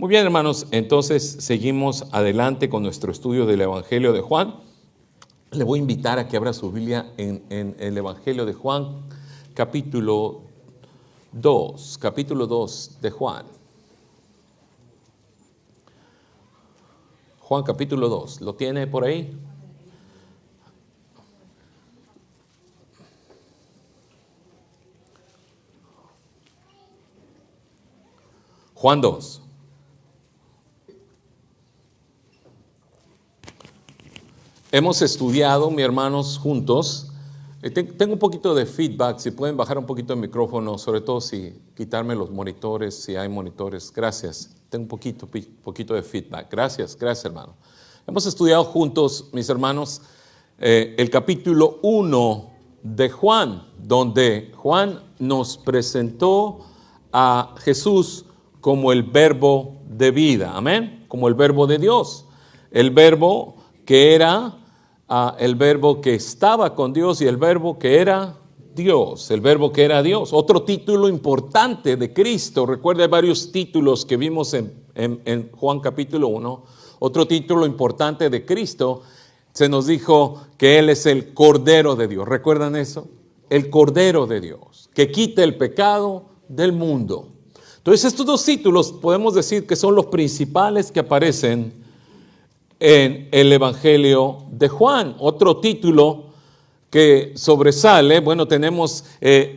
Muy bien, hermanos, entonces seguimos adelante con nuestro estudio del Evangelio de Juan. Le voy a invitar a que abra su Biblia en el Evangelio de Juan, capítulo 2 de Juan. Juan capítulo 2, ¿lo tiene por ahí? Juan 2. Hemos estudiado, mis hermanos, juntos. Tengo un poquito de feedback, si pueden bajar un poquito el micrófono, sobre todo si quitarme los monitores, si hay monitores. Gracias. Tengo un poquito de feedback. Gracias, hermano. Hemos estudiado juntos, mis hermanos, el capítulo 1 de Juan, donde Juan nos presentó a Jesús como el verbo de vida. Amén. Como el verbo de Dios. El verbo que era el verbo que estaba con Dios y el verbo que era Dios, el verbo que era Dios. Otro título importante de Cristo, recuerda, hay varios títulos que vimos en Juan capítulo 1. Otro título importante de Cristo, se nos dijo que Él es el Cordero de Dios. ¿Recuerdan eso? El Cordero de Dios, que quita el pecado del mundo. Entonces estos dos títulos podemos decir que son los principales que aparecen en el Evangelio de Juan. Otro título que sobresale, bueno, tenemos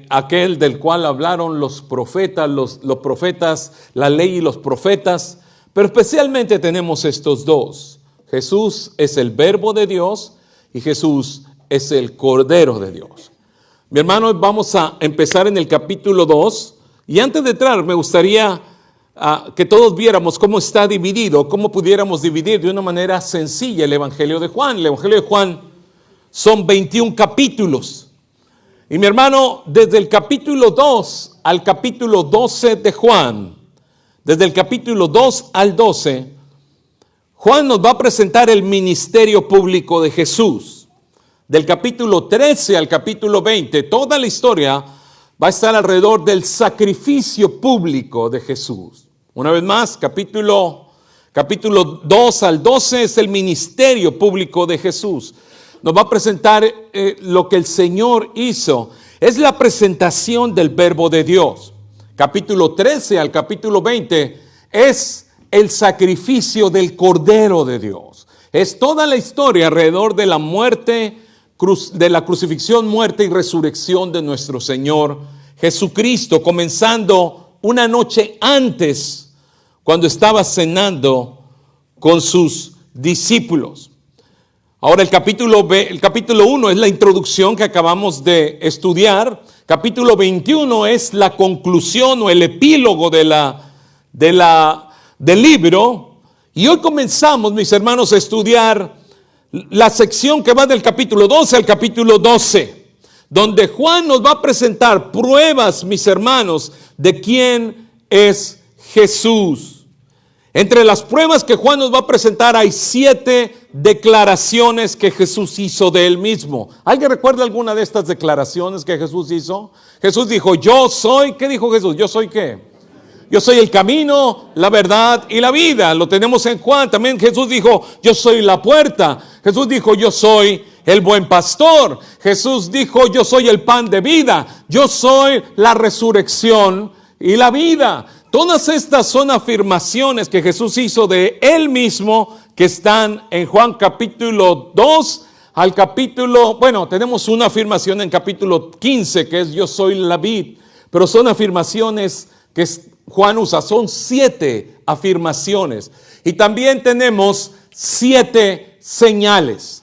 aquel del cual hablaron los profetas, los profetas, la ley y los profetas, pero especialmente tenemos estos dos. Jesús es el verbo de Dios y Jesús es el Cordero de Dios. Mi hermano, vamos a empezar en el capítulo 2 y antes de entrar me gustaría que todos viéramos cómo está dividido, cómo pudiéramos dividir de una manera sencilla el Evangelio de Juan. El Evangelio de Juan son 21 capítulos. Y mi hermano, desde el capítulo 2 al capítulo 12 de Juan, desde el capítulo 2 al 12, Juan nos va a presentar el ministerio público de Jesús. Del capítulo 13 al capítulo 20, toda la historia va a estar alrededor del sacrificio público de Jesús. Una vez más, capítulo 2 al 12 es el ministerio público de Jesús. Nos va a presentar lo que el Señor hizo. Es la presentación del verbo de Dios. Capítulo 13 al capítulo 20 es el sacrificio del Cordero de Dios. Es toda la historia alrededor de la muerte, de la crucifixión, muerte y resurrección de nuestro Señor Jesucristo, comenzando una noche antes, cuando estaba cenando con sus discípulos. Ahora el capítulo 1 es la introducción que acabamos de estudiar. Capítulo 21 es la conclusión o el epílogo del libro. Y hoy comenzamos, mis hermanos, a estudiar la sección que va del capítulo 12 al capítulo 12. Donde Juan nos va a presentar pruebas, mis hermanos, de quién es Jesús. Entre las pruebas que Juan nos va a presentar hay 7 declaraciones que Jesús hizo de él mismo. ¿Alguien recuerda alguna de estas declaraciones que Jesús hizo? Jesús dijo, yo soy, ¿qué dijo Jesús? ¿Yo soy qué? Yo soy el camino, la verdad y la vida. Lo tenemos en Juan. También Jesús dijo, yo soy la puerta. Jesús dijo, yo soy el buen pastor. Jesús dijo, yo soy el pan de vida. Yo soy la resurrección y la vida. Todas estas son afirmaciones que Jesús hizo de él mismo, que están en Juan capítulo 2 al capítulo, bueno, tenemos una afirmación en capítulo 15 que es yo soy la vid, pero son afirmaciones que Juan usa, son 7 afirmaciones. Y también tenemos 7 señales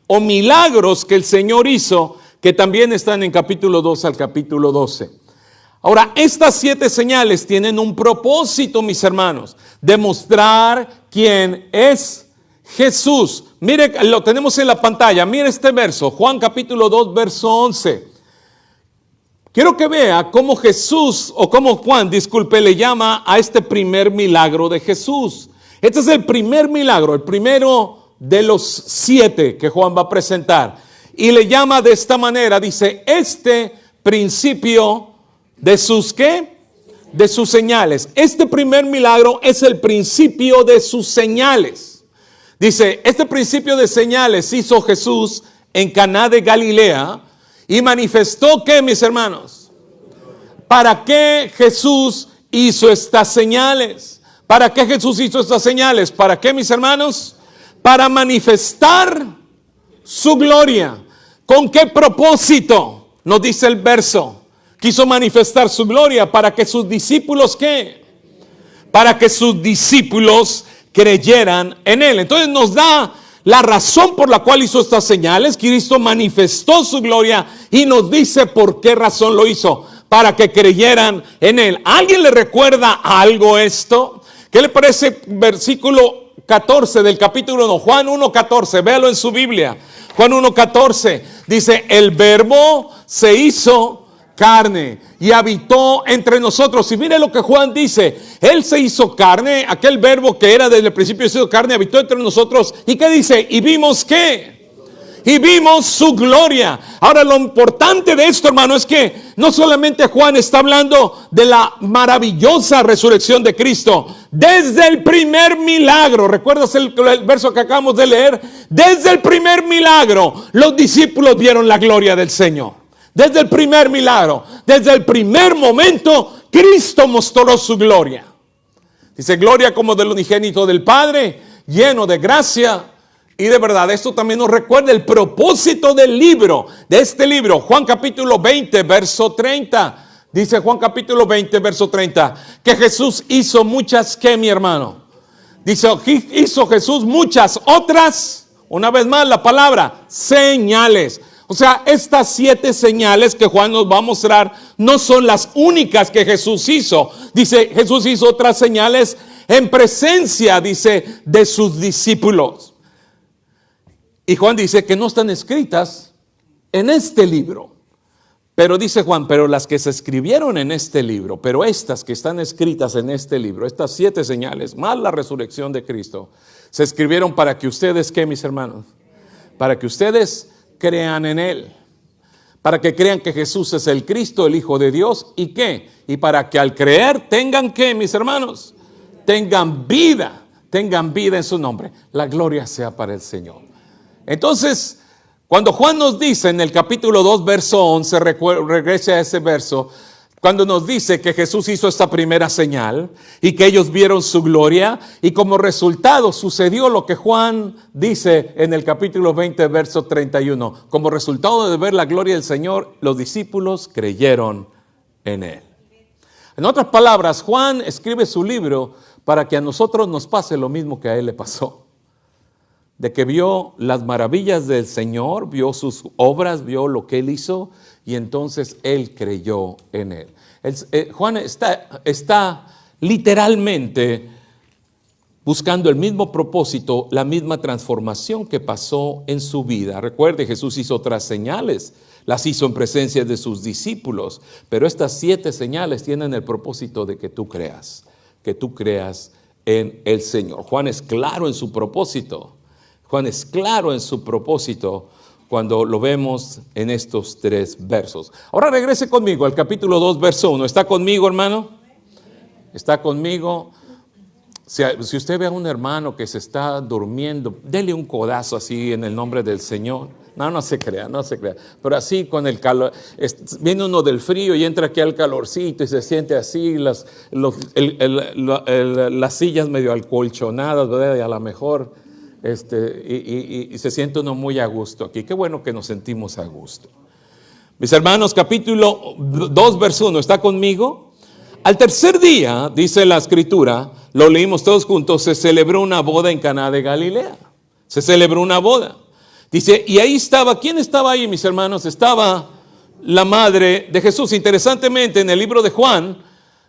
o milagros que el Señor hizo, que también están en capítulo 2 al capítulo 12. Ahora, estas 7 señales tienen un propósito, mis hermanos, demostrar quién es Jesús. Mire, lo tenemos en la pantalla, mire este verso, Juan capítulo 2, verso 11. Quiero que vea cómo Jesús, o cómo Juan, le llama a este primer milagro de Jesús. Este es el primer milagro, el primero de los 7 que Juan va a presentar. Y le llama de esta manera, dice, este principio de sus ¿qué? de sus señales. Este primer milagro es el principio de sus señales. Dice, este principio de señales hizo Jesús en Caná de Galilea y manifestó que, mis hermanos, ¿para qué Jesús hizo estas señales? ¿Para qué Jesús hizo estas señales? ¿Para qué, mis hermanos? Para manifestar su gloria. ¿Con qué propósito? Nos dice el verso. Quiso manifestar su gloria para que sus discípulos, ¿qué? Para que sus discípulos creyeran en él. Entonces nos da la razón por la cual hizo estas señales. Cristo manifestó su gloria y nos dice por qué razón lo hizo. Para que creyeran en él. ¿A alguien le recuerda algo esto? ¿Qué le parece versículo 14 del capítulo 1? Juan 1:14, véalo en su Biblia. Juan 1:14 dice, el verbo se hizo carne y habitó entre nosotros. Y mire lo que Juan dice, él se hizo carne, aquel verbo que era desde el principio se hizo carne, habitó entre nosotros. ¿Y qué dice? ¿Y vimos qué? Y vimos su gloria. Ahora lo importante de esto, hermano, es que no solamente Juan está hablando de la maravillosa resurrección de Cristo, desde el primer milagro, ¿recuerdas el verso que acabamos de leer? Desde el primer milagro, los discípulos vieron la gloria del Señor. Desde el primer milagro, desde el primer momento, Cristo mostró su gloria. Dice, gloria como del unigénito del Padre, lleno de gracia y de verdad. Esto también nos recuerda el propósito del libro, de este libro. Juan capítulo 20, verso 30. Dice Juan capítulo 20, verso 30, que Jesús hizo muchas, ¿qué, mi hermano? Dice, hizo Jesús muchas otras, una vez más la palabra, señales. O sea, estas 7 señales que Juan nos va a mostrar no son las únicas que Jesús hizo. Dice, Jesús hizo otras señales en presencia, dice, de sus discípulos. Y Juan dice que no están escritas en este libro. Pero dice Juan, pero las que se escribieron en este libro, pero estas que están escritas en este libro, estas 7 señales, más la resurrección de Cristo, se escribieron para que ustedes, ¿qué, mis hermanos? Para que ustedes crean en él, para que crean que Jesús es el Cristo, el Hijo de Dios, ¿y qué? Y para que al creer tengan, ¿qué, mis hermanos? Tengan vida en su nombre. La gloria sea para el Señor. Entonces, cuando Juan nos dice en el capítulo 2, verso 11, regrese a ese verso, cuando nos dice que Jesús hizo esta primera señal y que ellos vieron su gloria y como resultado sucedió lo que Juan dice en el capítulo 20, verso 31. Como resultado de ver la gloria del Señor, los discípulos creyeron en él. En otras palabras, Juan escribe su libro para que a nosotros nos pase lo mismo que a él le pasó. De que vio las maravillas del Señor, vio sus obras, vio lo que él hizo y entonces él creyó en él. Juan está literalmente buscando el mismo propósito, la misma transformación que pasó en su vida. Recuerde, Jesús hizo otras señales, las hizo en presencia de sus discípulos, pero estas 7 señales tienen el propósito de que tú creas en el Señor. Juan es claro en su propósito. Juan es claro en su propósito cuando lo vemos en estos 3 versos. Ahora regrese conmigo al capítulo 2, verso 1. ¿Está conmigo, hermano? ¿Está conmigo? Si usted ve a un hermano que se está durmiendo, dele un codazo así en el nombre del Señor. No se crea. Pero así con el calor, viene uno del frío y entra aquí al calorcito y se siente así, las sillas medio acolchonadas, ¿verdad? Y a lo mejor y se siente uno muy a gusto aquí. Qué bueno que nos sentimos a gusto. Mis hermanos, capítulo 2, verso 1, ¿está conmigo? Al tercer día, dice la escritura, lo leímos todos juntos, se celebró una boda en Caná de Galilea. Se celebró una boda. Dice, y ahí estaba, ¿quién estaba ahí, mis hermanos? Estaba la madre de Jesús. Interesantemente, en el libro de Juan,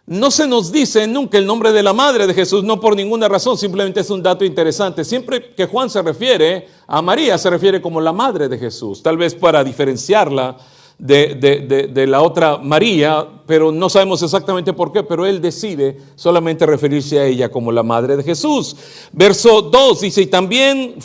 no se nos dice nunca el nombre de la madre de Jesús, no por ninguna razón, simplemente es un dato interesante. Siempre que Juan se refiere a María, se refiere como la madre de Jesús, tal vez para diferenciarla de la otra María, pero no sabemos exactamente por qué, pero él decide solamente referirse a ella como la madre de Jesús. Verso 2 dice, y también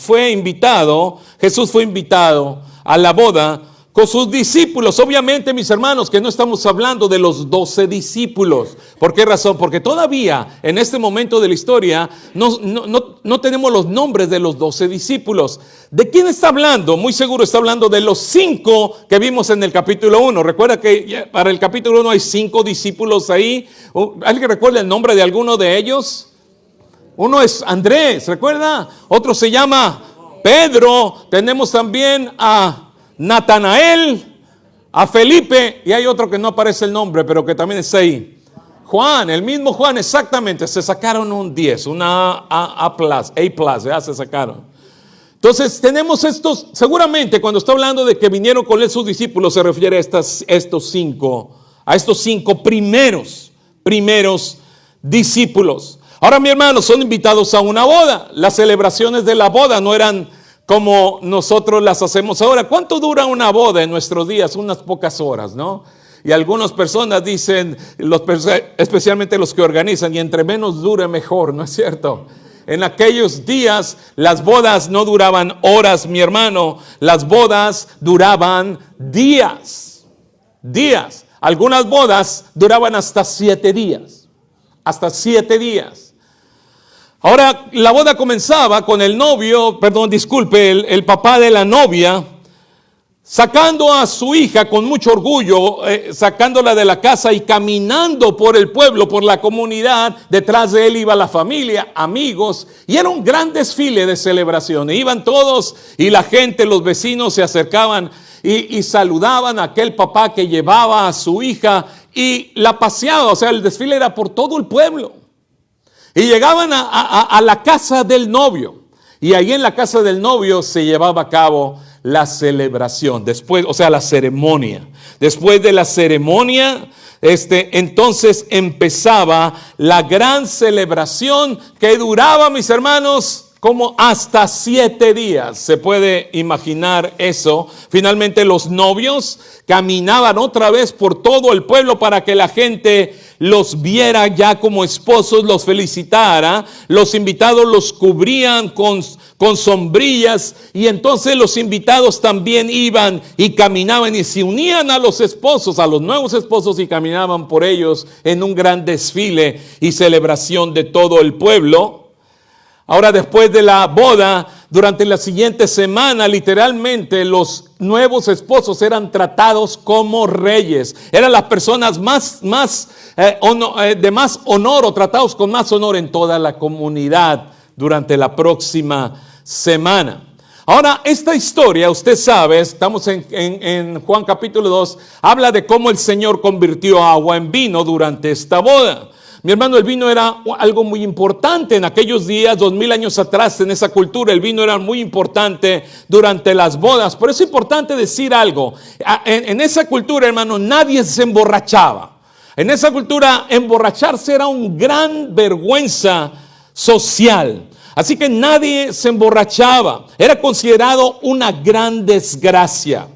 Jesús fue invitado a la boda, con sus discípulos. Obviamente, mis hermanos, que no estamos hablando de los 12 discípulos. ¿Por qué razón? Porque todavía en este momento de la historia no tenemos los nombres de los 12 discípulos. ¿De quién está hablando? Muy seguro está hablando de los 5 que vimos en el capítulo 1. Recuerda que para el capítulo 1 hay 5 discípulos ahí. ¿Alguien recuerda el nombre de alguno de ellos? Uno es Andrés, ¿recuerda? Otro se llama Pedro. Tenemos también a Natanael, a Felipe, y hay otro que no aparece el nombre, pero que también está ahí. Juan, el mismo Juan, exactamente. Se sacaron un 10, una A+, ya se sacaron. Entonces tenemos estos, seguramente cuando está hablando de que vinieron con él sus discípulos, se refiere a estos cinco primeros discípulos. Ahora, mi hermano, son invitados a una boda. Las celebraciones de la boda no eran como nosotros las hacemos ahora. ¿Cuánto dura una boda en nuestros días? Unas pocas horas, ¿no? Y algunas personas dicen, especialmente los que organizan, y entre menos dure mejor, ¿no es cierto? En aquellos días las bodas no duraban horas, mi hermano. Las bodas duraban días. Algunas bodas duraban hasta 7 días. Ahora, la boda comenzaba con el papá de la novia, sacando a su hija con mucho orgullo, sacándola de la casa y caminando por el pueblo, por la comunidad. Detrás de él iba la familia, amigos, y era un gran desfile de celebración. Iban todos y la gente, los vecinos se acercaban y saludaban a aquel papá que llevaba a su hija y la paseaba. O sea, el desfile era por todo el pueblo. Y llegaban a la casa del novio. Y ahí en la casa del novio se llevaba a cabo la celebración. La ceremonia. Después de la ceremonia, entonces empezaba la gran celebración que duraba, mis hermanos, como hasta 7 días. Se puede imaginar eso. Finalmente los novios caminaban otra vez por todo el pueblo para que la gente los viera ya como esposos, los felicitara. Los invitados los cubrían con sombrillas, y entonces los invitados también iban y caminaban y se unían a los esposos, a los nuevos esposos, y caminaban por ellos en un gran desfile y celebración de todo el pueblo. Ahora, después de la boda, durante la siguiente semana, literalmente los nuevos esposos eran tratados como reyes. Eran las personas de más honor, o tratados con más honor en toda la comunidad durante la próxima semana. Ahora, esta historia, usted sabe, estamos en Juan capítulo 2, habla de cómo el Señor convirtió agua en vino durante esta boda. Mi hermano, el vino era algo muy importante en aquellos días, 2000 años atrás. En esa cultura el vino era muy importante durante las bodas. Por eso es importante decir algo. En esa cultura, hermano, nadie se emborrachaba. En esa cultura emborracharse era una gran vergüenza social. Así que nadie se emborrachaba. Era considerado una gran desgracia.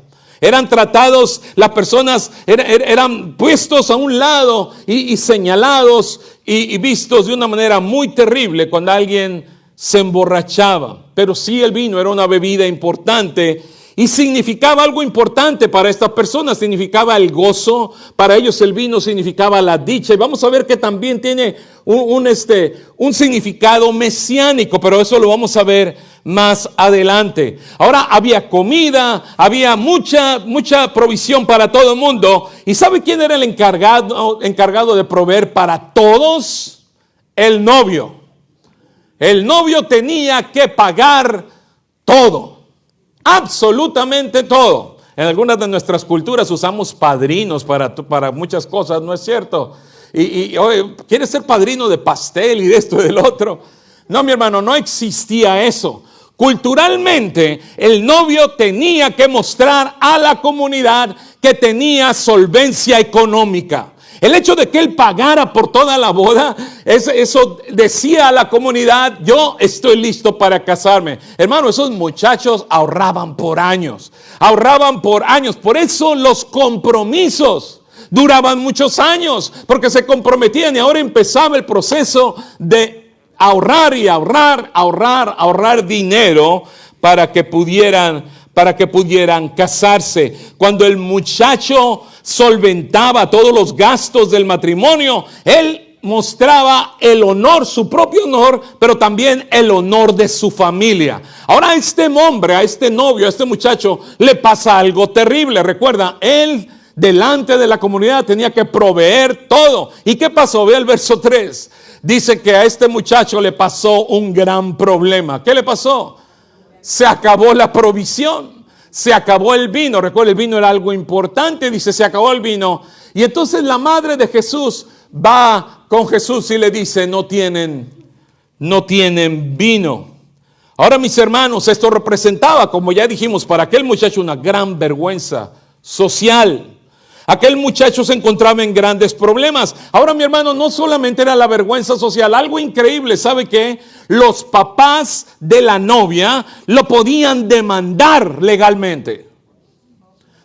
Eran tratados, las personas eran puestos a un lado y señalados y vistos de una manera muy terrible cuando alguien se emborrachaba. Pero sí, el vino era una bebida importante y significaba algo importante para estas personas. Significaba el gozo. Para ellos el vino significaba la dicha. Y vamos a ver que también tiene un significado mesiánico, pero eso lo vamos a ver más adelante. Ahora, había comida, había mucha provisión para todo el mundo. ¿Y sabe quién era el encargado de proveer para todos? El novio. El novio tenía que pagar todo, absolutamente todo. En algunas de nuestras culturas usamos padrinos para muchas cosas, ¿no es cierto? Y oye, ¿quieres ser padrino de pastel y de esto y del otro? No, mi hermano, no existía eso. Culturalmente, el novio tenía que mostrar a la comunidad que tenía solvencia económica. El hecho de que él pagara por toda la boda, eso decía a la comunidad: yo estoy listo para casarme. Hermano, esos muchachos ahorraban por años. Por eso los compromisos duraban muchos años, porque se comprometían, y ahora empezaba el proceso de ahorrar dinero para que pudieran para que pudieran casarse. Cuando el muchacho solventaba todos los gastos del matrimonio, él mostraba el honor, su propio honor, pero también el honor de su familia. Ahora a este hombre, a este novio, a este muchacho, le pasa algo terrible. Recuerda, él delante de la comunidad tenía que proveer todo. ¿Y qué pasó? Ve el verso 3. Dice que a este muchacho le pasó un gran problema. ¿Qué le pasó? Se acabó la provisión. Se acabó el vino. Recuerda, el vino era algo importante. Dice, se acabó el vino. Y entonces la madre de Jesús va con Jesús y le dice, no tienen vino. Ahora, mis hermanos, esto representaba, como ya dijimos, para aquel muchacho una gran vergüenza social. Aquel muchacho se encontraba en grandes problemas. Ahora, mi hermano, no solamente era la vergüenza social, algo increíble. ¿Sabe qué? Los papás de la novia lo podían demandar legalmente.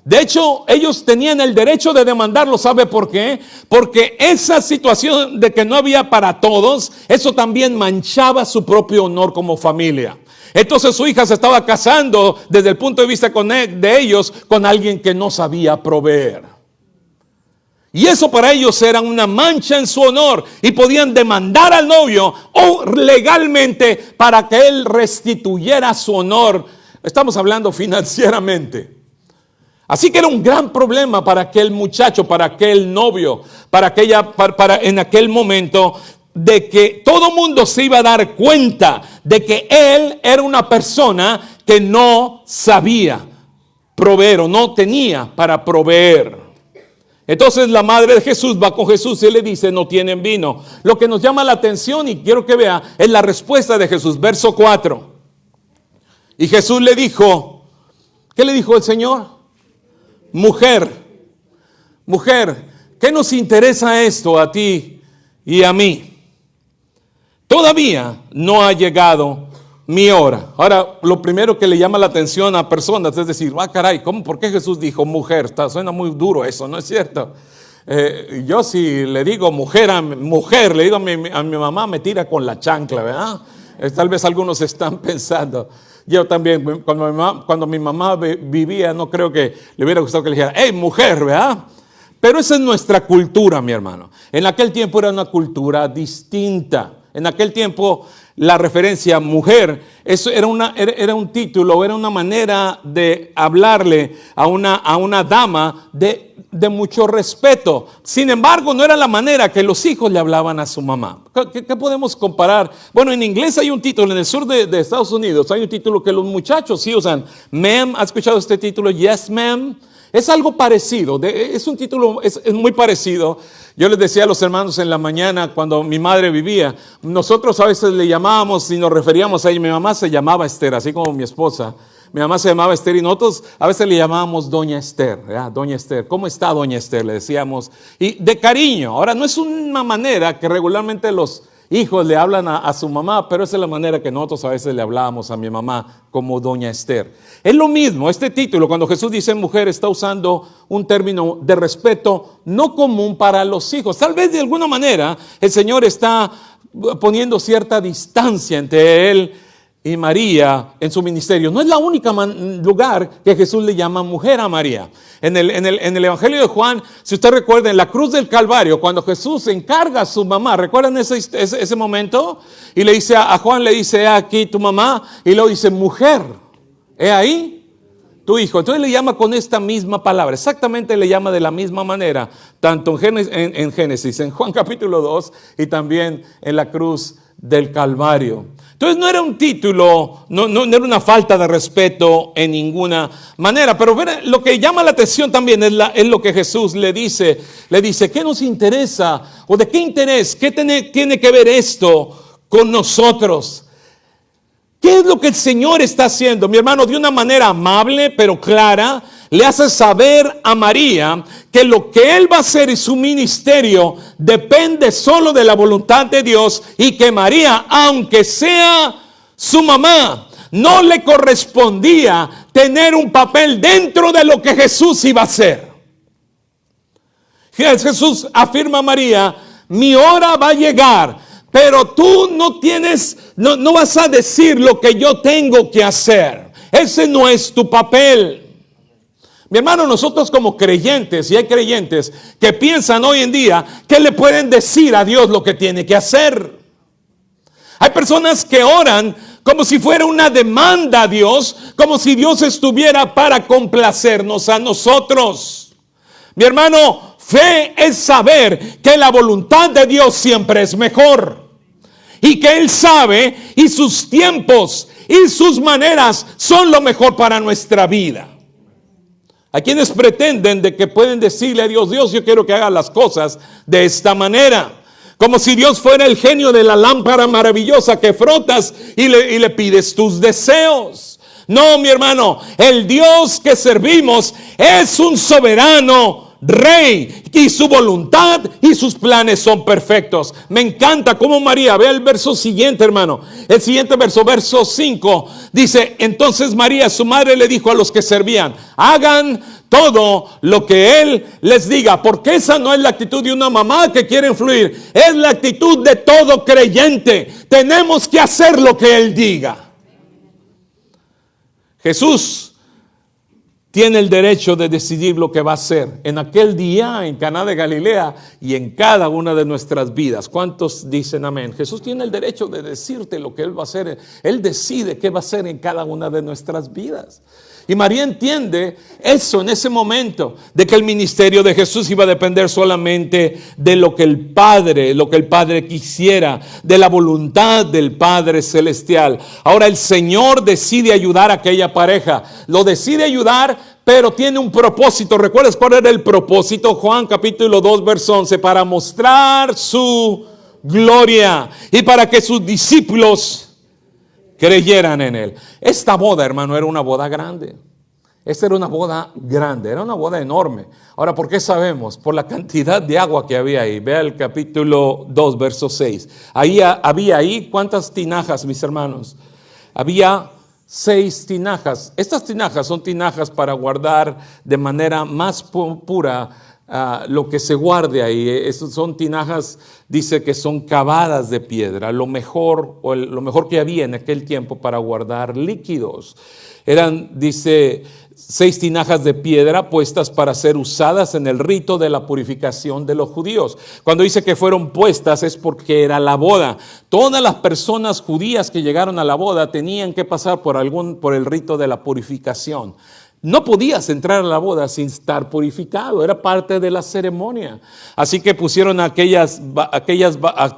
De hecho, ellos tenían el derecho de demandarlo. ¿Sabe por qué? Porque esa situación de que no había para todos, eso también manchaba su propio honor como familia. Entonces su hija se estaba casando desde el punto de vista de ellos con alguien que no sabía proveer. Y eso para ellos era una mancha en su honor y podían demandar al novio o legalmente para que él restituyera su honor. Estamos hablando financieramente. Así que era un gran problema para aquel muchacho, para aquel novio, para en aquel momento, de que todo mundo se iba a dar cuenta de que él era una persona que no sabía proveer o no tenía para proveer. Entonces la madre de Jesús va con Jesús y le dice, no tienen vino. Lo que nos llama la atención y quiero que vea es la respuesta de Jesús, verso 4. Y Jesús le dijo, ¿qué le dijo el Señor? Mujer, ¿qué nos interesa esto a ti y a mí? Todavía no ha llegado mi hora. Ahora, lo primero que le llama la atención a personas es decir, caray, ¿por qué Jesús dijo mujer? Suena muy duro eso, ¿no es cierto? Yo si le digo mujer, le digo a mi mamá, me tira con la chancla, ¿verdad? Tal vez algunos están pensando. Yo también, cuando mi mamá vivía, no creo que le hubiera gustado que le dijera, hey, mujer, ¿verdad? Pero esa es nuestra cultura, mi hermano. En aquel tiempo era una cultura distinta. En aquel tiempo la referencia mujer, eso era un título, era una manera de hablarle a una dama de mucho respeto. Sin embargo, no era la manera que los hijos le hablaban a su mamá. ¿Qué podemos comparar? Bueno, en inglés hay un título, en el sur de Estados Unidos hay un título que los muchachos sí usan. Ma'am, ¿has escuchado este título? Yes, ma'am. Es algo parecido, es un título, es muy parecido. Yo les decía a los hermanos en la mañana cuando mi madre vivía, nosotros a veces le llamábamos y nos referíamos a ella. Mi mamá se llamaba Esther, así como mi esposa. Mi mamá se llamaba Esther y nosotros a veces le llamábamos Doña Esther, ¿verdad? Doña Esther, ¿cómo está Doña Esther? Le decíamos, y de cariño. Ahora, no es una manera que regularmente los hijos le hablan a su mamá, pero esa es la manera que nosotros a veces le hablábamos a mi mamá como Doña Esther. Es lo mismo, este título, cuando Jesús dice mujer, está usando un término de respeto no común para los hijos. Tal vez de alguna manera el Señor está poniendo cierta distancia entre él y María en su ministerio. No es la única lugar que Jesús le llama mujer a María. En el Evangelio de Juan, si usted recuerda, en la cruz del Calvario, cuando Jesús encarga a su mamá, ¿recuerdan ese momento? Y le dice a Juan, le dice, aquí tu mamá, y luego dice, mujer, he ahí tu hijo. Entonces le llama con esta misma palabra, exactamente le llama de la misma manera, tanto en Génesis, en Juan capítulo 2 y también en la cruz del Calvario. Entonces no era un título, no era una falta de respeto en ninguna manera, pero lo que llama la atención también es lo que Jesús le dice, ¿qué nos interesa? ¿O de qué interés? ¿Qué tiene que ver esto con nosotros? ¿Qué es lo que el Señor está haciendo? Mi hermano, de una manera amable pero clara, le hace saber a María que lo que él va a hacer y su ministerio depende solo de la voluntad de Dios, y que María, aunque sea su mamá, no le correspondía tener un papel dentro de lo que Jesús iba a hacer. Jesús afirma a María, mi hora va a llegar, pero tú no vas a decir lo que yo tengo que hacer. Ese no es tu papel. Mi hermano, nosotros como creyentes, y hay creyentes que piensan hoy en día que le pueden decir a Dios lo que tiene que hacer. Hay personas que oran como si fuera una demanda a Dios, como si Dios estuviera para complacernos a nosotros. Mi hermano, fe es saber que la voluntad de Dios siempre es mejor. Y que Él sabe y sus tiempos y sus maneras son lo mejor para nuestra vida. Hay quienes pretenden de que pueden decirle a Dios, Dios, yo quiero que haga las cosas de esta manera. Como si Dios fuera el genio de la lámpara maravillosa que frotas y le pides tus deseos. No, mi hermano, el Dios que servimos es un soberano Rey, y su voluntad y sus planes son perfectos. Me encanta cómo María, vea el verso siguiente, hermano. El siguiente verso, verso 5, dice: entonces María, su madre, le dijo a los que servían: hagan todo lo que Él les diga. Porque esa no es la actitud de una mamá que quiere influir, es la actitud de todo creyente. Tenemos que hacer lo que Él diga. Jesús tiene el derecho de decidir lo que va a hacer en aquel día en Caná de Galilea y en cada una de nuestras vidas. ¿Cuántos dicen amén? Jesús tiene el derecho de decirte lo que Él va a hacer. Él decide qué va a hacer en cada una de nuestras vidas. Y María entiende eso en ese momento, de que el ministerio de Jesús iba a depender solamente de lo que el Padre quisiera, de la voluntad del Padre Celestial. Ahora el Señor decide ayudar a aquella pareja, lo decide ayudar, pero tiene un propósito. ¿Recuerdas cuál era el propósito? Juan capítulo 2, verso 11, para mostrar su gloria y para que sus discípulos creyeran en Él. Esta boda, hermano, era una boda grande. Esta era una boda grande, era una boda enorme. Ahora, ¿por qué sabemos? Por la cantidad de agua que había ahí. Vea el capítulo 2, verso 6. Había ahí, ¿cuántas tinajas, mis hermanos? Había 6 tinajas. Estas tinajas son tinajas para guardar de manera más pura lo que se guarde ahí. Esas son tinajas, dice que son cavadas de piedra, lo mejor que había en aquel tiempo para guardar líquidos. Eran, dice, 6 tinajas de piedra puestas para ser usadas en el rito de la purificación de los judíos. Cuando dice que fueron puestas es porque era la boda. Todas las personas judías que llegaron a la boda tenían que pasar por el rito de la purificación. No podías entrar a la boda sin estar purificado, era parte de la ceremonia. Así que pusieron aquellas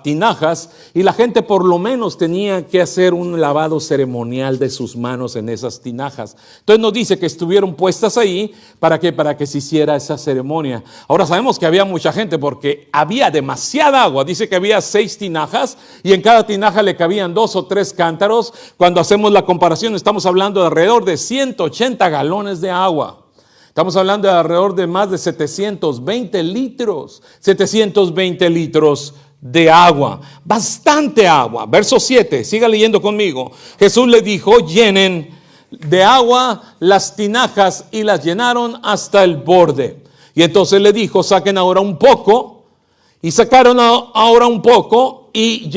tinajas y la gente por lo menos tenía que hacer un lavado ceremonial de sus manos en esas tinajas. Entonces nos dice que estuvieron puestas ahí, ¿para qué? Para que se hiciera esa ceremonia. Ahora sabemos que había mucha gente porque había demasiada agua. Dice que había 6 tinajas y en cada tinaja le cabían 2 o 3 cántaros. Cuando hacemos la comparación estamos hablando de alrededor de 180 galones de agua. Estamos hablando de alrededor de más de 720 litros. 720 litros de agua. Bastante agua. Verso 7, siga leyendo conmigo. Jesús le dijo: llenen de agua las tinajas, y las llenaron hasta el borde. Y entonces le dijo: saquen ahora un poco. Y sacaron ahora un poco. Y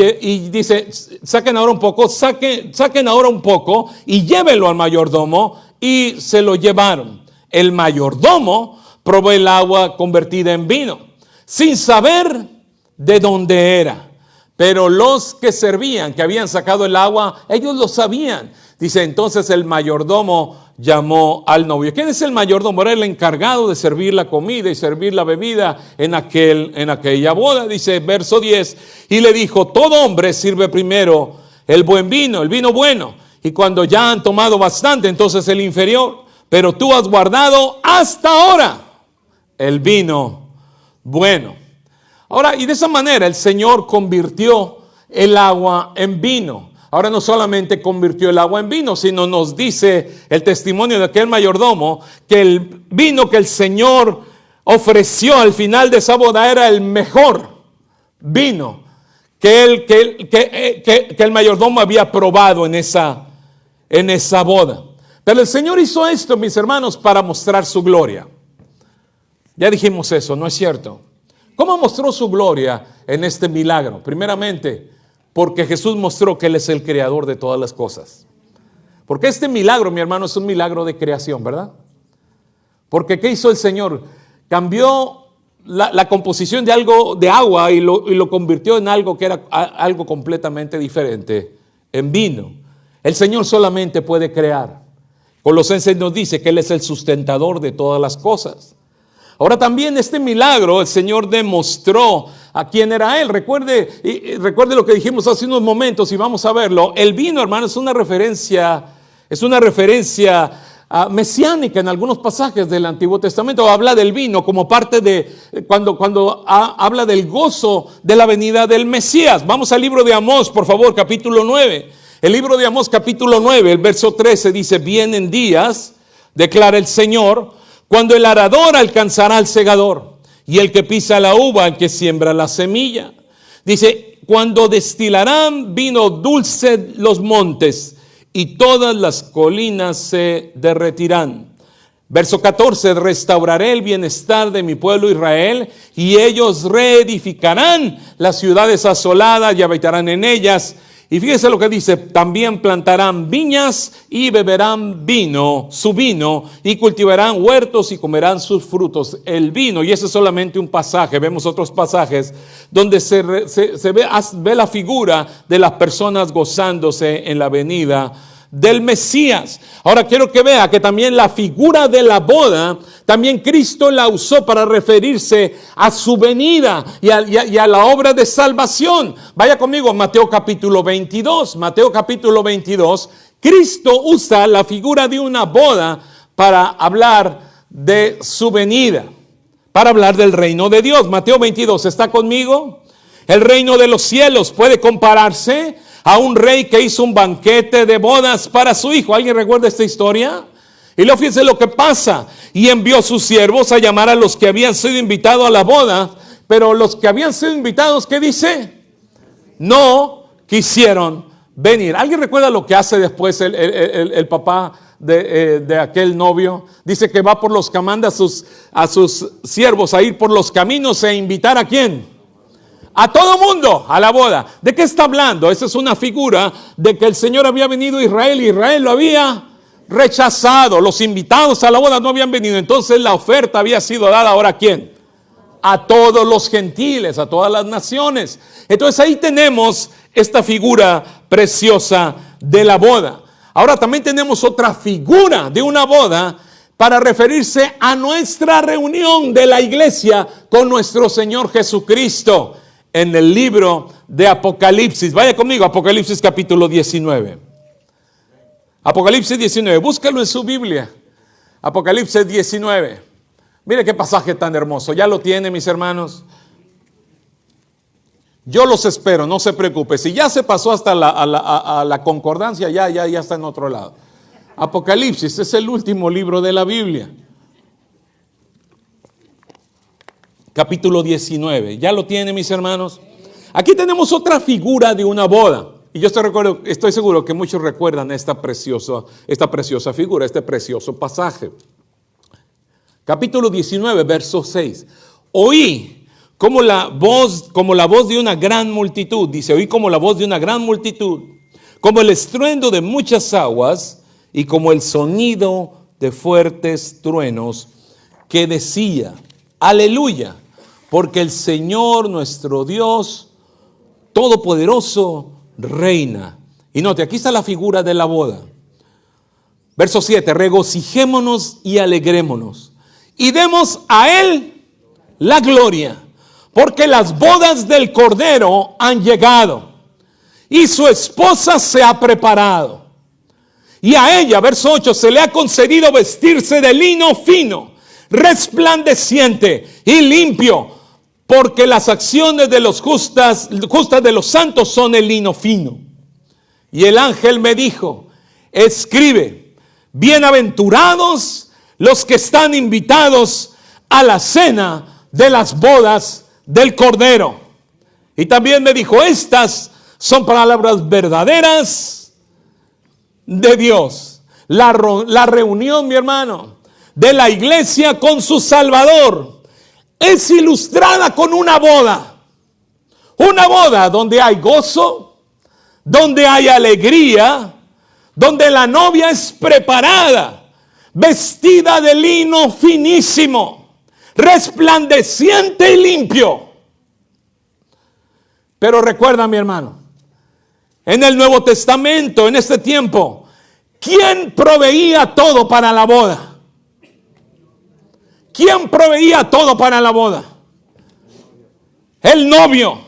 dice: saquen ahora un poco, saquen ahora un poco y llévenlo al mayordomo. Y se lo llevaron. El mayordomo probó el agua convertida en vino, sin saber de dónde era. Pero los que servían, que habían sacado el agua, ellos lo sabían. Dice: entonces el mayordomo llamó al novio. ¿Quién es el mayordomo? Era el encargado de servir la comida y servir la bebida en aquella boda. Dice verso 10, y le dijo: todo hombre sirve primero el buen vino, el vino bueno, y cuando ya han tomado bastante, entonces el inferior. Pero tú has guardado hasta ahora el vino bueno. Ahora, y de esa manera el Señor convirtió el agua en vino. Ahora no solamente convirtió el agua en vino, sino nos dice el testimonio de aquel mayordomo que el vino que el Señor ofreció al final de esa boda era el mejor vino que el mayordomo había probado en esa boda. Pero el Señor hizo esto, mis hermanos, para mostrar su gloria. Ya dijimos eso, ¿no es cierto? ¿Cómo mostró su gloria en este milagro? Primeramente, porque Jesús mostró que Él es el creador de todas las cosas. Porque este milagro, mi hermano, es un milagro de creación, ¿verdad? Porque ¿qué hizo el Señor? Cambió la composición de algo de agua y lo convirtió en algo que era algo completamente diferente, en vino. El Señor solamente puede crear. Colosenses nos dice que Él es el sustentador de todas las cosas. Ahora también este milagro el Señor demostró a quién era Él. Recuerde lo que dijimos hace unos momentos y vamos a verlo. El vino, hermano, es una referencia mesiánica en algunos pasajes del Antiguo Testamento. Habla del vino como parte de cuando habla del gozo de la venida del Mesías. Vamos al libro de Amós, por favor, capítulo 9. El libro de Amós, capítulo 9, el verso 13 dice: vienen días, declara el Señor, cuando el arador alcanzará al segador y el que pisa la uva al que siembra la semilla. Dice: cuando destilarán vino dulce los montes y todas las colinas se derretirán. Verso 14: restauraré el bienestar de mi pueblo Israel y ellos reedificarán las ciudades asoladas y habitarán en ellas. Y fíjese lo que dice: también plantarán viñas y beberán vino, su vino, y cultivarán huertos y comerán sus frutos. El vino, y ese es solamente un pasaje, vemos otros pasajes donde se ve la figura de las personas gozándose en la venida del Mesías. Ahora quiero que vea que también la figura de la boda, también Cristo la usó para referirse a su venida y a la obra de salvación. Vaya conmigo a Mateo capítulo 22. Mateo capítulo 22. Cristo usa la figura de una boda para hablar de su venida, para hablar del reino de Dios. Mateo 22, ¿está conmigo? El reino de los cielos puede compararse a un rey que hizo un banquete de bodas para su hijo. ¿Alguien recuerda esta historia? Y luego fíjense lo que pasa: y envió sus siervos a llamar a los que habían sido invitados a la boda, pero los que habían sido invitados, ¿qué dice? No quisieron venir. ¿Alguien recuerda lo que hace después el papá de aquel novio? Dice que va por los que manda a sus siervos a ir por los caminos e invitar ¿a quién? A todo mundo a la boda. ¿De qué está hablando? Esa es una figura de que el Señor había venido a Israel y Israel lo había rechazado. Los invitados a la boda no habían venido. Entonces la oferta había sido dada ahora ¿a quién? A todos los gentiles, a todas las naciones. Entonces ahí tenemos esta figura preciosa de la boda. Ahora también tenemos otra figura de una boda para referirse a nuestra reunión de la iglesia con nuestro Señor Jesucristo. En el libro de Apocalipsis. Vaya conmigo, Apocalipsis capítulo 19. Apocalipsis 19, búscalo en su Biblia. Apocalipsis 19. Mire qué pasaje tan hermoso. ¿Ya lo tiene, mis hermanos? Yo los espero, no se preocupe. Si ya se pasó hasta a la concordancia, ya está en otro lado. Apocalipsis es el último libro de la Biblia. Capítulo 19. ¿Ya lo tiene, mis hermanos? Aquí tenemos otra figura de una boda. Y yo estoy seguro que muchos recuerdan esta preciosa figura, este precioso pasaje. Capítulo 19, verso 6. Oí como la voz de una gran multitud. Dice, oí como la voz de una gran multitud, como el estruendo de muchas aguas y como el sonido de fuertes truenos, que decía: aleluya, porque el Señor nuestro Dios Todopoderoso reina. Y note, aquí está la figura de la boda. Verso 7, regocijémonos y alegrémonos y demos a Él la gloria, porque las bodas del Cordero han llegado y su esposa se ha preparado. Y a ella, verso 8, se le ha concedido vestirse de lino fino, resplandeciente y limpio, porque las acciones de los justas de los santos son el lino fino. Y el ángel me dijo: escribe, bienaventurados los que están invitados a la cena de las bodas del Cordero. Y también me dijo: estas son palabras verdaderas de Dios. La reunión, mi hermano, de la iglesia con su Salvador es ilustrada con una boda donde hay gozo, donde hay alegría, donde la novia es preparada, vestida de lino finísimo, resplandeciente y limpio. Pero recuerda, mi hermano, en el Nuevo Testamento, en este tiempo, ¿quién proveía todo para la boda? ¿Quién proveía todo para la boda? El novio.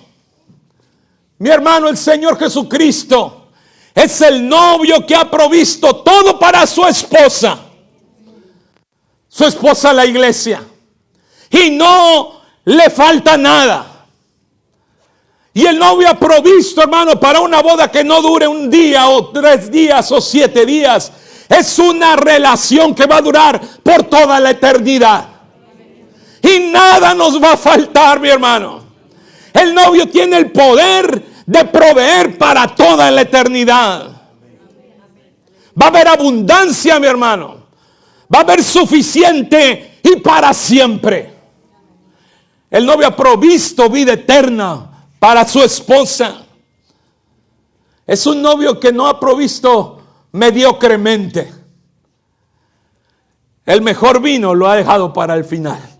Mi hermano, el Señor Jesucristo es el novio que ha provisto todo para su esposa. Su esposa, la iglesia. Y no le falta nada. Y el novio ha provisto, hermano, para una boda que no dure un día o 3 días o 7 días. Es una relación que va a durar por toda la eternidad. Y nada nos va a faltar, mi hermano. El novio tiene el poder de proveer para toda la eternidad. Va a haber abundancia, mi hermano. Va a haber suficiente y para siempre. El novio ha provisto vida eterna para su esposa. Es un novio que no ha provisto mediocremente. El mejor vino lo ha dejado para el final.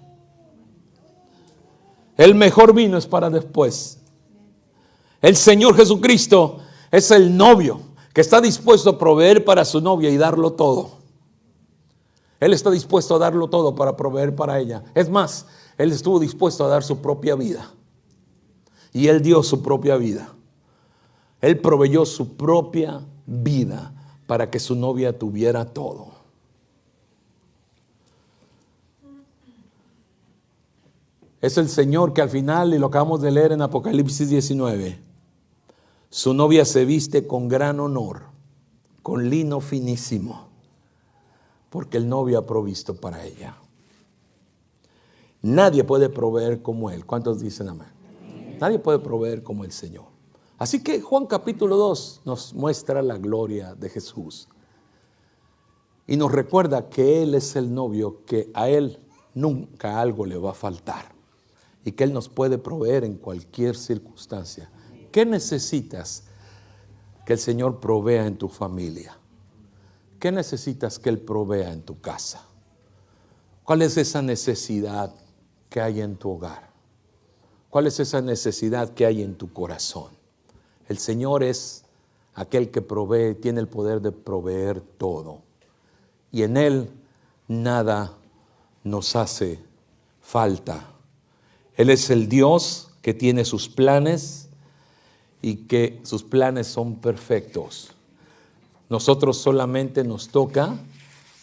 El mejor vino es para después. El Señor Jesucristo es el novio que está dispuesto a proveer para su novia y darlo todo. Él está dispuesto a darlo todo para proveer para ella. Es más, Él estuvo dispuesto a dar su propia vida. Y Él dio su propia vida. Él proveyó su propia vida para que su novia tuviera todo. Es el Señor que al final, y lo acabamos de leer en Apocalipsis 19, su novia se viste con gran honor, con lino finísimo, porque el novio ha provisto para ella. Nadie puede proveer como Él. ¿Cuántos dicen amén? Nadie puede proveer como el Señor. Así que Juan capítulo 2 nos muestra la gloria de Jesús. Y nos recuerda que Él es el novio, que a Él nunca algo le va a faltar. Y que Él nos puede proveer en cualquier circunstancia. ¿Qué necesitas que el Señor provea en tu familia? ¿Qué necesitas que Él provea en tu casa? ¿Cuál es esa necesidad que hay en tu hogar? ¿Cuál es esa necesidad que hay en tu corazón? El Señor es aquel que provee, tiene el poder de proveer todo. Y en Él nada nos hace falta. Él es el Dios que tiene sus planes y que sus planes son perfectos. Nosotros solamente nos toca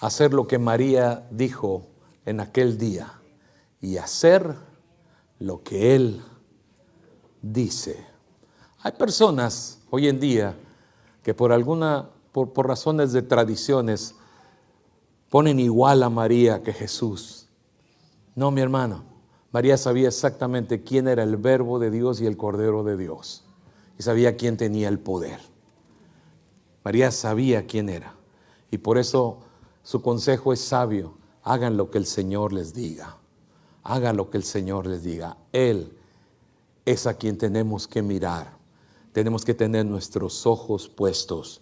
hacer lo que María dijo en aquel día y hacer lo que Él dice. Hay personas hoy en día que por razones de tradiciones ponen igual a María que Jesús. No, mi hermano. María sabía exactamente quién era el Verbo de Dios y el Cordero de Dios. Y sabía quién tenía el poder. María sabía quién era. Y por eso su consejo es sabio. Hagan lo que el Señor les diga. Hagan lo que el Señor les diga. Él es a quien tenemos que mirar. Tenemos que tener nuestros ojos puestos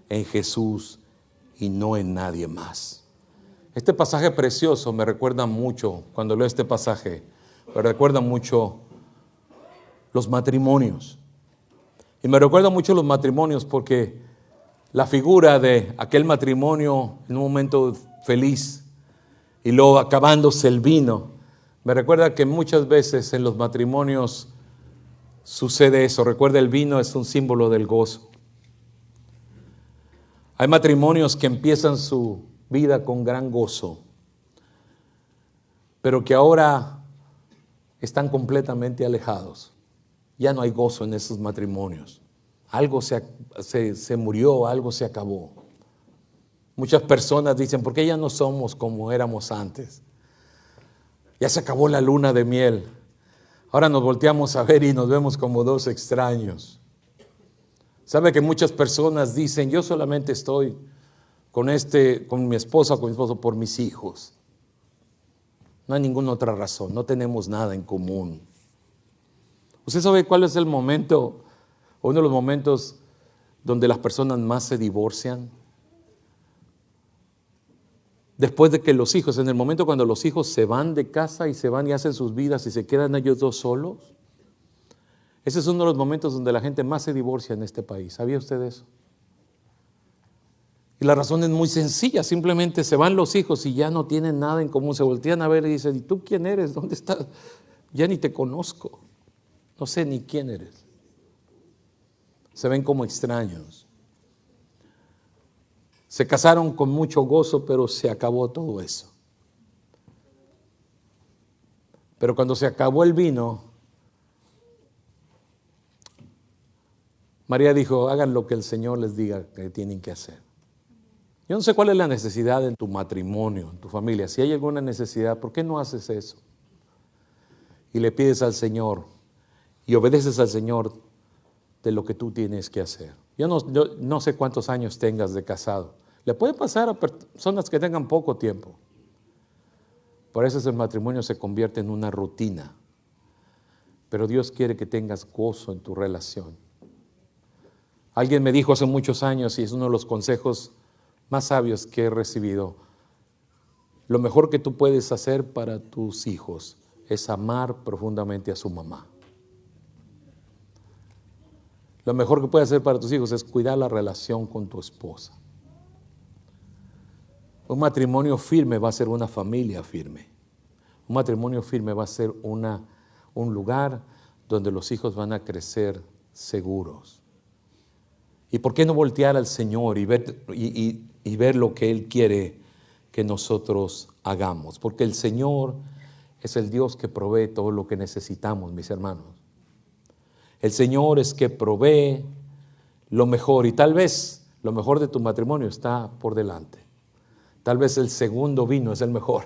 en Jesús y no en nadie más. Este pasaje precioso me recuerda mucho, cuando leo este pasaje, me recuerda mucho los matrimonios. Y me recuerda mucho los matrimonios porque la figura de aquel matrimonio en un momento feliz y luego acabándose el vino, me recuerda que muchas veces en los matrimonios sucede eso. Recuerda, el vino es un símbolo del gozo. Hay matrimonios que empiezan su vida con gran gozo, pero que ahora están completamente alejados. Ya no hay gozo en esos matrimonios. Algo se murió, algo se acabó. Muchas personas dicen, ¿por qué ya no somos como éramos antes? Ya se acabó la luna de miel. Ahora nos volteamos a ver y nos vemos como dos extraños. ¿Sabe que muchas personas dicen, yo solamente estoy con mi esposa, con mi esposo por mis hijos? No hay ninguna otra razón, no tenemos nada en común. ¿Usted sabe cuál es el momento, uno de los momentos donde las personas más se divorcian? Después de que los hijos, en el momento cuando los hijos se van de casa y se van y hacen sus vidas y se quedan ellos dos solos, ese es uno de los momentos donde la gente más se divorcia en este país. ¿Sabía usted eso? Y la razón es muy sencilla, simplemente se van los hijos y ya no tienen nada en común, se voltean a ver y dicen, ¿y tú quién eres? ¿Dónde estás? Ya ni te conozco, no sé ni quién eres. Se ven como extraños. Se casaron con mucho gozo, pero se acabó todo eso. Pero cuando se acabó el vino, María dijo, hagan lo que el Señor les diga que tienen que hacer. Yo no sé cuál es la necesidad en tu matrimonio, en tu familia. Si hay alguna necesidad, ¿por qué no haces eso? Y le pides al Señor y obedeces al Señor de lo que tú tienes que hacer. Yo no sé cuántos años tengas de casado. Le puede pasar a personas que tengan poco tiempo. Por eso el matrimonio se convierte en una rutina. Pero Dios quiere que tengas gozo en tu relación. Alguien me dijo hace muchos años, y es uno de los consejos más sabios que he recibido, lo mejor que tú puedes hacer para tus hijos es amar profundamente a su mamá. Lo mejor que puedes hacer para tus hijos es cuidar la relación con tu esposa. Un matrimonio firme va a ser una familia firme. Un matrimonio firme va a ser un lugar donde los hijos van a crecer seguros. ¿Y por qué no voltear al Señor y ver lo que Él quiere que nosotros hagamos? Porque el Señor es el Dios que provee todo lo que necesitamos, mis hermanos. El Señor es que provee lo mejor, y tal vez lo mejor de tu matrimonio está por delante. Tal vez el segundo vino es el mejor.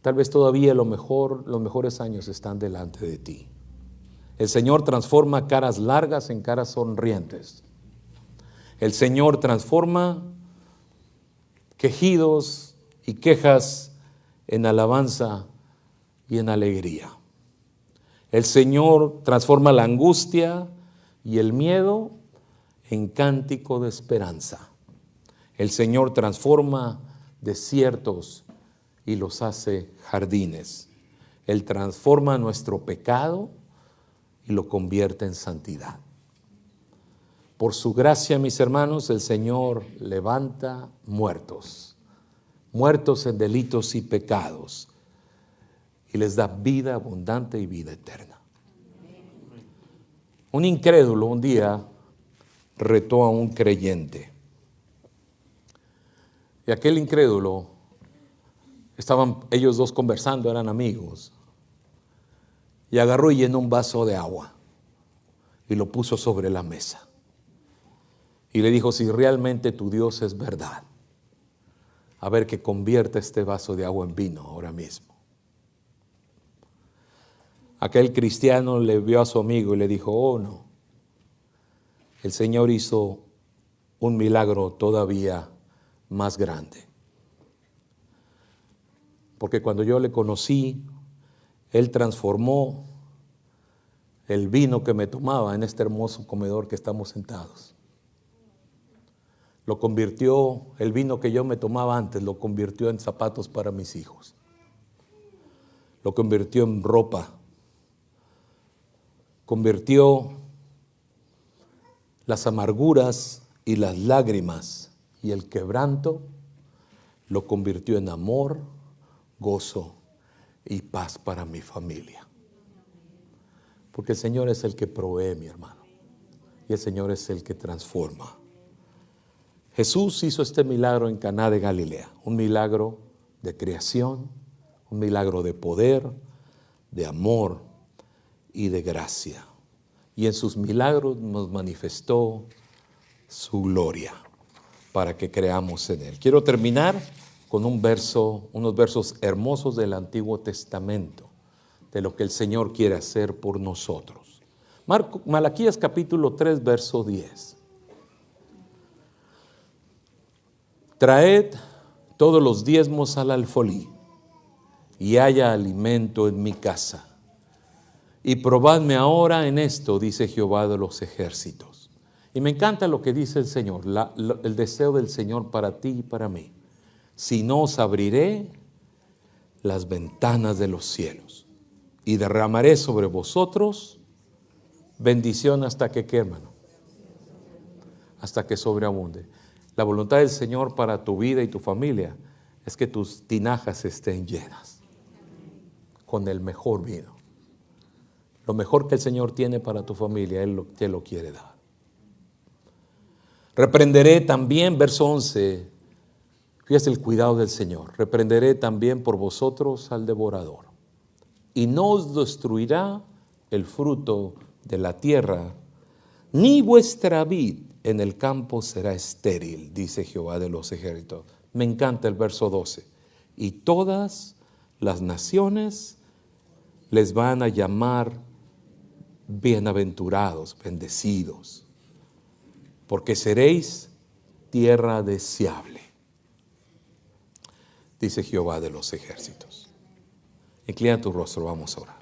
Tal vez todavía los mejores años están delante de ti. El Señor transforma caras largas en caras sonrientes. El Señor transforma quejidos y quejas en alabanza y en alegría. El Señor transforma la angustia y el miedo en cántico de esperanza. El Señor transforma desiertos y los hace jardines. Él transforma nuestro pecado y lo convierte en santidad. Por su gracia, mis hermanos, el Señor levanta muertos en delitos y pecados, y les da vida abundante y vida eterna. Un incrédulo un día retó a un creyente. Y aquel incrédulo, estaban ellos dos conversando, eran amigos. Y agarró y llenó un vaso de agua y lo puso sobre la mesa. Y le dijo, si realmente tu Dios es verdad, a ver que convierta este vaso de agua en vino ahora mismo. Aquel cristiano le vio a su amigo y le dijo, oh no, el Señor hizo un milagro todavía más grande. Porque cuando yo le conocí, Él transformó el vino que me tomaba en este hermoso comedor que estamos sentados. Lo convirtió, el vino que yo me tomaba antes, lo convirtió en zapatos para mis hijos. Lo convirtió en ropa. Convirtió las amarguras y las lágrimas y el quebranto, lo convirtió en amor, gozo y paz para mi familia. Porque el Señor es el que provee, mi hermano, y el Señor es el que transforma. Jesús hizo este milagro en Caná de Galilea, un milagro de creación, un milagro de poder, de amor y de gracia. Y en sus milagros nos manifestó su gloria para que creamos en Él. Quiero terminar con unos versos hermosos del Antiguo Testamento, de lo que el Señor quiere hacer por nosotros. Malaquías capítulo 3, verso 10. Traed todos los diezmos al alfolí, y haya alimento en mi casa. Y probadme ahora en esto, dice Jehová de los ejércitos. Y me encanta lo que dice el Señor, el deseo del Señor para ti y para mí. sino os abriré las ventanas de los cielos y derramaré sobre vosotros bendición hasta que, ¿qué, hermano? Hasta que sobreabunde. La voluntad del Señor para tu vida y tu familia es que tus tinajas estén llenas con el mejor vino. Lo mejor que el Señor tiene para tu familia, Él te lo quiere dar. Reprenderé también, verso 11, fíjate el cuidado del Señor. Reprenderé también por vosotros al devorador, y no os destruirá el fruto de la tierra, ni vuestra vid en el campo será estéril, dice Jehová de los ejércitos. Me encanta el verso 12. Y todas las naciones les van a llamar bienaventurados, bendecidos, porque seréis tierra deseable, dice Jehová de los ejércitos. Inclina tu rostro, vamos a orar.